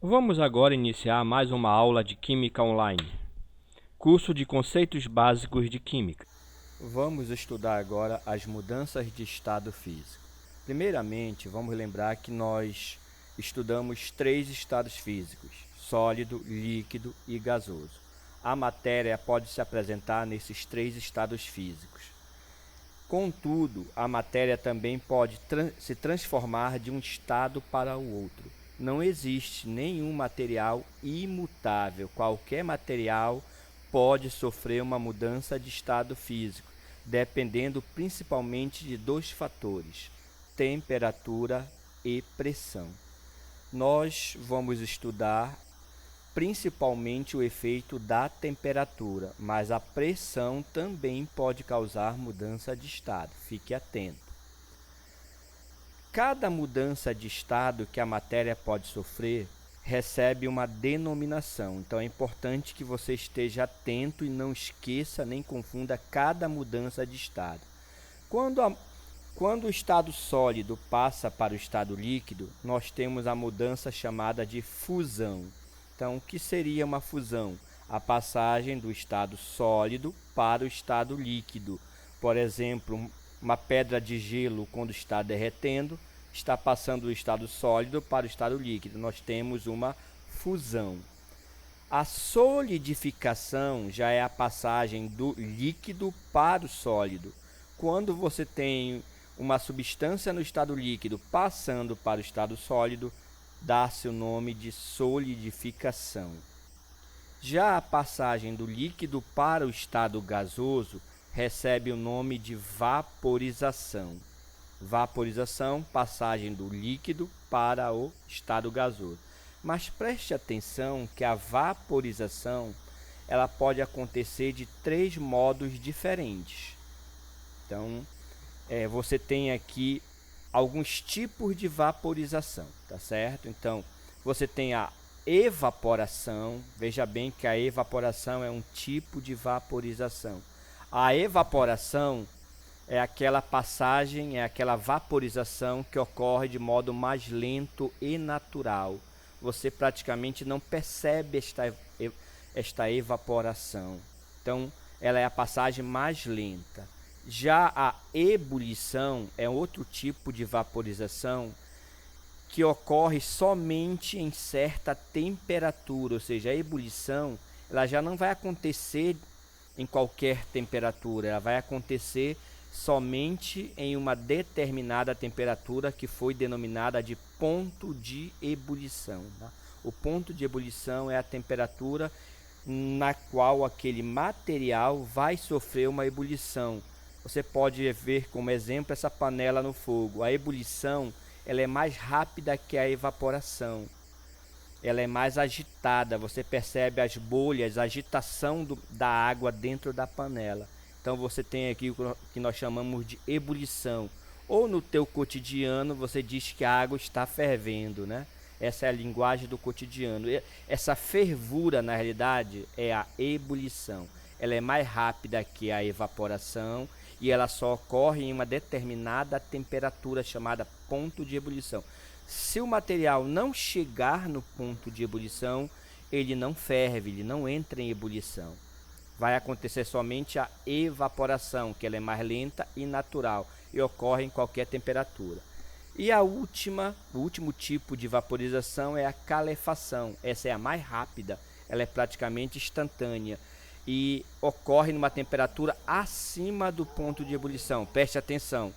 Vamos agora iniciar mais uma aula de Química Online, curso de conceitos básicos de Química. Vamos estudar agora as mudanças de estado físico. Primeiramente, vamos lembrar que nós estudamos 3 estados físicos: sólido, líquido e gasoso. A matéria pode se apresentar nesses 3 estados físicos. Contudo, a matéria também pode se transformar de um estado para o outro. Não existe nenhum material imutável. Qualquer material pode sofrer uma mudança de estado físico, dependendo principalmente de 2 fatores: temperatura e pressão. Nós vamos estudar principalmente o efeito da temperatura, mas a pressão também pode causar mudança de estado. Fique atento. Cada mudança de estado que a matéria pode sofrer recebe uma denominação. Então é importante que você esteja atento e não esqueça nem confunda cada mudança de estado. Quando o estado sólido passa para o estado líquido, nós temos a mudança chamada de fusão. Então, o que seria uma fusão? A passagem do estado sólido para o estado líquido. Por exemplo, uma pedra de gelo, quando está derretendo, está passando do estado sólido para o estado líquido. Nós temos uma fusão. A solidificação já é a passagem do líquido para o sólido. Quando você tem uma substância no estado líquido passando para o estado sólido, dá-se o nome de solidificação. Já a passagem do líquido para o estado gasoso recebe o nome de vaporização. Vaporização, passagem do líquido para o estado gasoso. Mas preste atenção que a vaporização ela pode acontecer de 3 modos diferentes. Então, você tem aqui alguns tipos de vaporização, tá certo? Então, você tem a evaporação. Veja bem que a evaporação é um tipo de vaporização. A evaporação é aquela passagem, é aquela vaporização que ocorre de modo mais lento e natural. Você praticamente não percebe esta evaporação. Então, ela é a passagem mais lenta. Já a ebulição é outro tipo de vaporização que ocorre somente em certa temperatura, ou seja, a ebulição ela já não vai acontecer em qualquer temperatura, ela vai acontecer somente em uma determinada temperatura que foi denominada de ponto de ebulição. Tá? O ponto de ebulição é a temperatura na qual aquele material vai sofrer uma ebulição. Você pode ver como exemplo essa panela no fogo. A ebulição ela é mais rápida que a evaporação. Ela é mais agitada. Você percebe as bolhas, a agitação da água dentro da panela. Então você tem aqui o que nós chamamos de ebulição. Ou no teu cotidiano você diz que a água está fervendo, né? Essa é a linguagem do cotidiano. Essa fervura, na realidade, é a ebulição. Ela é mais rápida que a evaporação e ela só ocorre em uma determinada temperatura chamada ponto de ebulição. Se o material não chegar no ponto de ebulição, ele não ferve, ele não entra em ebulição. Vai acontecer somente a evaporação, que ela é mais lenta e natural e ocorre em qualquer temperatura. E o último tipo de vaporização é a calefação. Essa é a mais rápida, ela é praticamente instantânea e ocorre numa temperatura acima do ponto de ebulição. Preste atenção,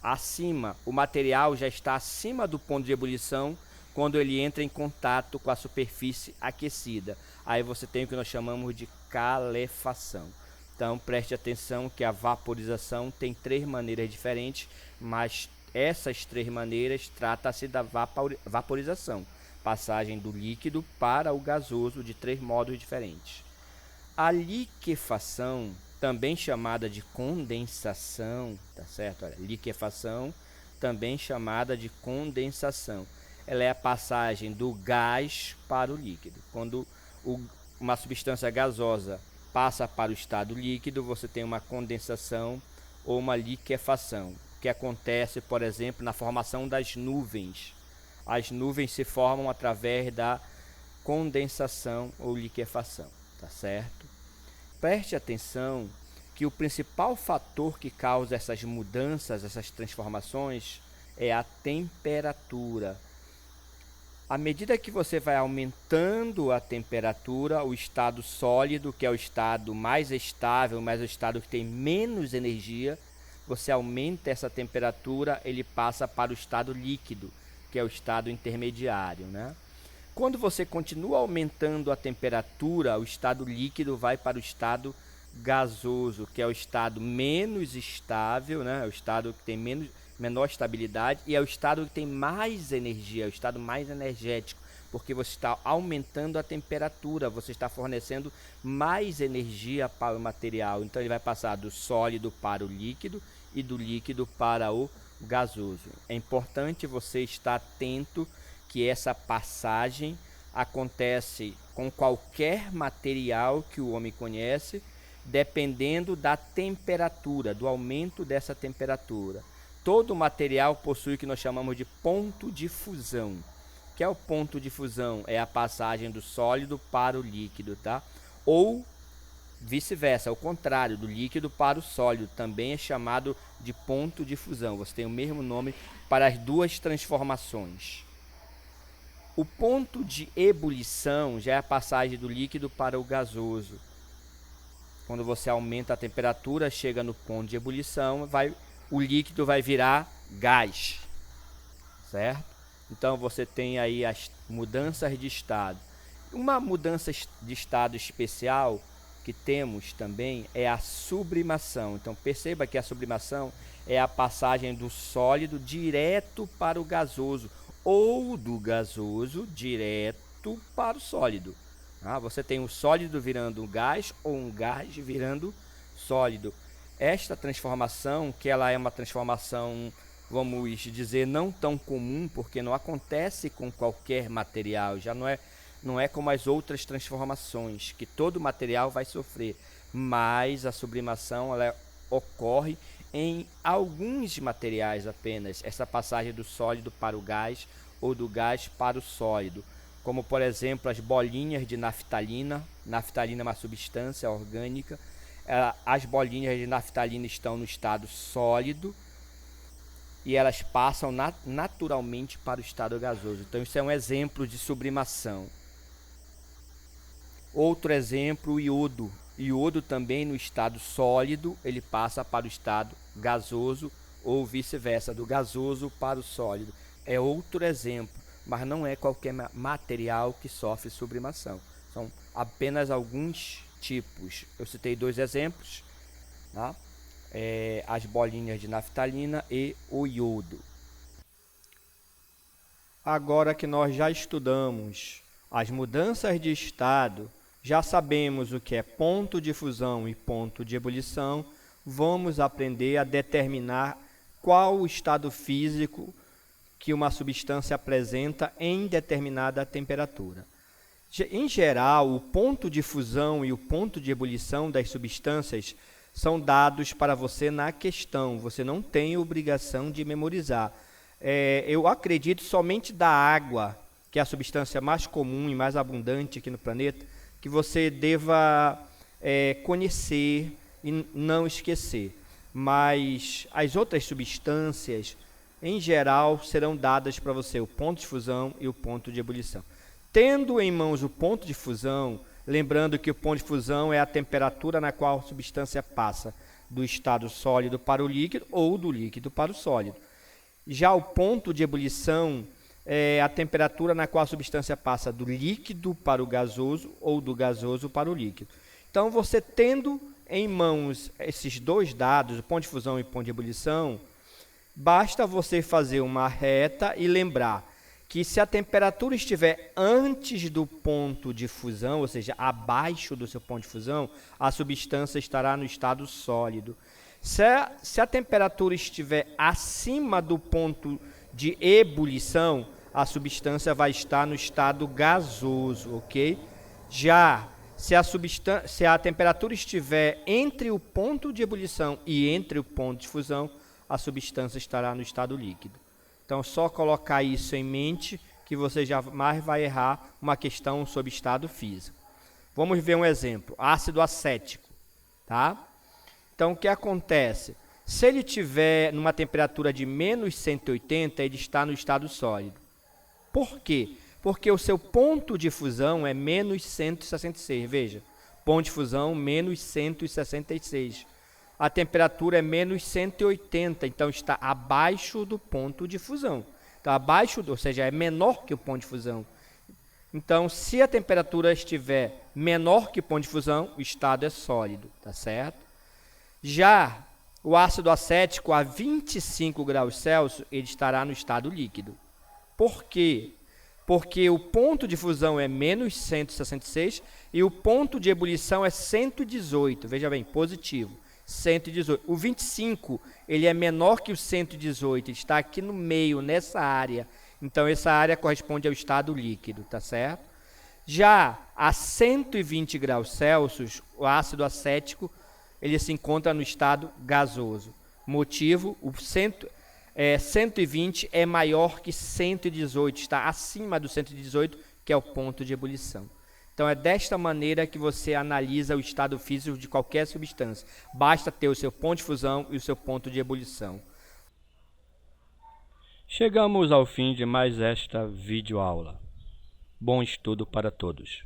acima, o material já está acima do ponto de ebulição quando ele entra em contato com a superfície aquecida. Aí você tem o que nós chamamos de calefação. Então preste atenção que a vaporização tem 3 maneiras diferentes, mas essas 3 maneiras trata-se da vaporização, passagem do líquido para o gasoso de 3 modos diferentes. A liquefação, também chamada de condensação, tá certo? Olha, liquefação, também chamada de condensação. Ela é a passagem do gás para o líquido. Quando uma substância gasosa passa para o estado líquido, você tem uma condensação ou uma liquefação, que acontece, por exemplo, na formação das nuvens. As nuvens se formam através da condensação ou liquefação, tá certo? Preste atenção que o principal fator que causa essas mudanças, essas transformações, é a temperatura. À medida que você vai aumentando a temperatura, o estado sólido, que é o estado mais estável, mas o estado que tem menos energia, você aumenta essa temperatura, ele passa para o estado líquido, que é o estado intermediário, né? Quando você continua aumentando a temperatura, o estado líquido vai para o estado gasoso, que é o estado menos estável, né? O estado que tem menor estabilidade, e é o estado que tem mais energia, é o estado mais energético, porque você está aumentando a temperatura, você está fornecendo mais energia para o material. Então ele vai passar do sólido para o líquido e do líquido para o gasoso. É importante você estar atento que essa passagem acontece com qualquer material que o homem conhece, dependendo da temperatura, do aumento dessa temperatura. Todo material possui o que nós chamamos de ponto de fusão. O que é o ponto de fusão? É a passagem do sólido para o líquido, tá? Ou vice-versa, ao contrário, do líquido para o sólido, também é chamado de ponto de fusão. Você tem o mesmo nome para as duas transformações. O ponto de ebulição já é a passagem do líquido para o gasoso. Quando você aumenta a temperatura, chega no ponto de ebulição, o líquido vai virar gás, certo? Então você tem aí as mudanças de estado. Uma mudança de estado especial que temos também é a sublimação. Então perceba que a sublimação é a passagem do sólido direto para o gasoso, ou do gasoso direto para o sólido. Você tem um sólido virando um gás ou um gás virando sólido. Esta transformação, que ela é uma transformação, vamos dizer, não tão comum, porque não acontece com qualquer material, já não é como as outras transformações, que todo material vai sofrer, mas a sublimação ela ocorre em alguns materiais apenas, essa passagem do sólido para o gás ou do gás para o sólido, como por exemplo as bolinhas de naftalina. Naftalina é uma substância orgânica. As bolinhas de naftalina estão no estado sólido e elas passam naturalmente para o estado gasoso. Então isso é um exemplo de sublimação. Outro exemplo, o iodo. Iodo também no estado sólido, ele passa para o estado gasoso ou vice-versa, do gasoso para o sólido. É outro exemplo, mas não é qualquer material que sofre sublimação. São apenas alguns tipos. Eu citei dois exemplos, tá? As bolinhas de naftalina e o iodo. Agora que nós já estudamos as mudanças de estado, já sabemos o que é ponto de fusão e ponto de ebulição, vamos aprender a determinar qual o estado físico que uma substância apresenta em determinada temperatura. Em geral, o ponto de fusão e o ponto de ebulição das substâncias são dados para você na questão, você não tem obrigação de memorizar. Eu acredito somente da água, que é a substância mais comum e mais abundante aqui no planeta, que você deva conhecer e não esquecer. Mas as outras substâncias, em geral, serão dadas para você o ponto de fusão e o ponto de ebulição. Tendo em mãos o ponto de fusão, lembrando que o ponto de fusão é a temperatura na qual a substância passa do estado sólido para o líquido ou do líquido para o sólido. Já o ponto de ebulição é a temperatura na qual a substância passa do líquido para o gasoso ou do gasoso para o líquido. Então, você tendo em mãos esses dois dados, o ponto de fusão e o ponto de ebulição, basta você fazer uma reta e lembrar que se a temperatura estiver antes do ponto de fusão, ou seja, abaixo do seu ponto de fusão, a substância estará no estado sólido. Se a temperatura estiver acima do ponto de ebulição, a substância vai estar no estado gasoso, ok? Já se a temperatura estiver entre o ponto de ebulição e entre o ponto de fusão, a substância estará no estado líquido. Então, só colocar isso em mente que você jamais vai errar uma questão sobre estado físico. Vamos ver um exemplo, ácido acético, tá? Então, o que acontece? Se ele tiver numa temperatura de menos 180, ele está no estado sólido. Por quê? Porque o seu ponto de fusão é menos 166, veja, ponto de fusão menos 166. A temperatura é menos 180, então está abaixo do ponto de fusão. Então, abaixo, ou seja, é menor que o ponto de fusão. Então, se a temperatura estiver menor que o ponto de fusão, o estado é sólido, tá certo? Já o ácido acético a 25 graus Celsius, ele estará no estado líquido. Por quê? Porque o ponto de fusão é menos 166 e o ponto de ebulição é 118. Veja bem, positivo, 118. O 25, ele é menor que o 118, ele está aqui no meio, nessa área. Então, essa área corresponde ao estado líquido, tá certo? Já a 120 graus Celsius, o ácido acético, ele se encontra no estado gasoso. Motivo, o 120 é maior que 118, está acima do 118, que é o ponto de ebulição. Então, é desta maneira que você analisa o estado físico de qualquer substância. Basta ter o seu ponto de fusão e o seu ponto de ebulição. Chegamos ao fim de mais esta videoaula. Bom estudo para todos.